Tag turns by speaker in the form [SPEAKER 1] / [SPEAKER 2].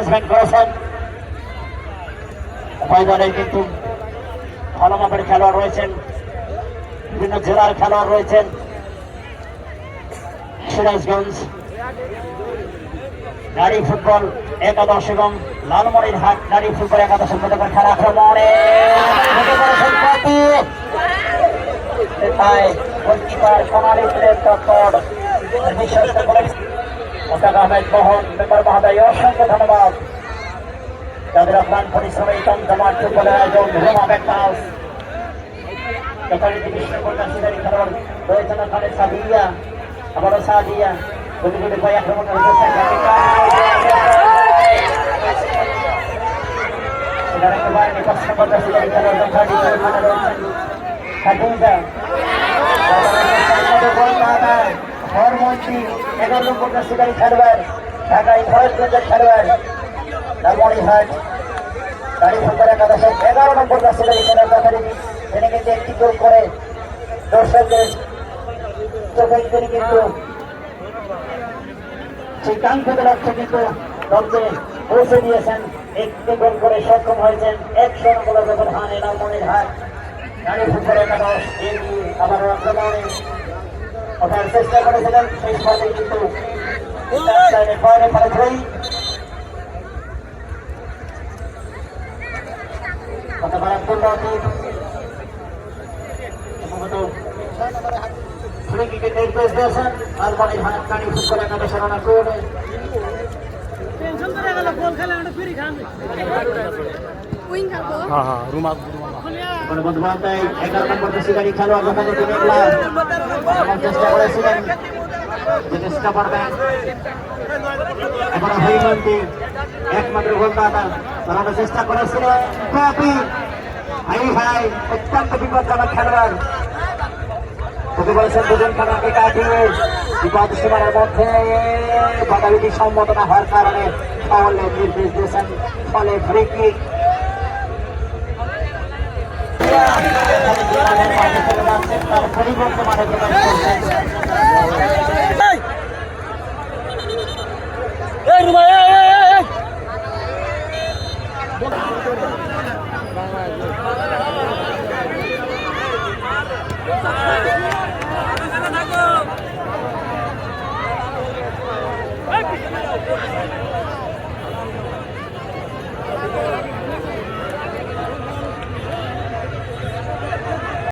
[SPEAKER 1] Management করেছেন। উভয় দলের কিন্তু ভালো মাপের খেলোয়াড় রয়েছেন, বিভিন্ন জেলার খেলোয়াড় রয়েছেন। সিরাজগঞ্জ নারী ফুটবল একাদশ এবং লালমনিরহাট নারী ফুটবল একাদশের মধ্যে খেলা আক্রমণে গোলকিপার সোনালী তত্ত্বর বিশ্বস্ত করেছেন মোশাক আহমেদ মোহন মেম্বার মহোদয়, অসংখ্য ধন্যবাদ। যাদের অপ্রাণ পরিশ্রমে চমচমাট ফুটবলের আয়োজন রোমা ব্যাকহাউস যথারীতি বিষ্ণুপুরকার সিদারি খেলোয়াড় রয়েছেন ওখানে সাদিয়া, আবারও সাদিয়া গুটি গুটি বই আক্রমণ খেলোয়াড় ঢাকায় ফরেস্টগঞ্জের খেলোয়াড় লালমনিরহাট গাড়ি ফুটবল একাদশের 11 নম্বর রাশিদারি খেলোয়াড় তিনি কিন্তু একটি গোল করে দর্শকদের চোখে তিনি কিন্তু সেই কাঙ্ক্ষিত লক্ষ্যে কিন্তু দলকে পৌঁছে দিয়েছেন। একটি গোল করে সক্ষম হয়েছেন 100 নম্বর ব্যবধানে লালমনিরহাট গাড়ি ফুটবল একাদশ। আবার আক্রমণে ওঠার চেষ্টা করেছিলেন, সেই ফলে কিন্তু নির্দেশ দিয়েছেন লালমনিরহাট গাড়ি ফুটবল একাদশের অনাক্রমণে। বন্দ্যোপাধ্যায় 11 নম্বর বেশিগাড়ি খেলোয়াড় চেষ্টা করেছিলেন, চেষ্টা করবেন এবারে হরিমন্ত্রী একমাত্র গোলদাতা তারা চেষ্টা করেছিলেন। ভাই অত্যন্ত বিপজ্জনক খেলোয়াড়, তোকে বলেছেন দুজন খেলোয়াড়কে কাটিয়ে বিপদ সীমার মধ্যে বাধাবিধি সম্মত না হওয়ার কারণে ফাউলের নির্দেশ দিয়েছেন, ফলে ফ্রি কিক। তার পরিবর্তে মাঠে প্রবেশ করছেন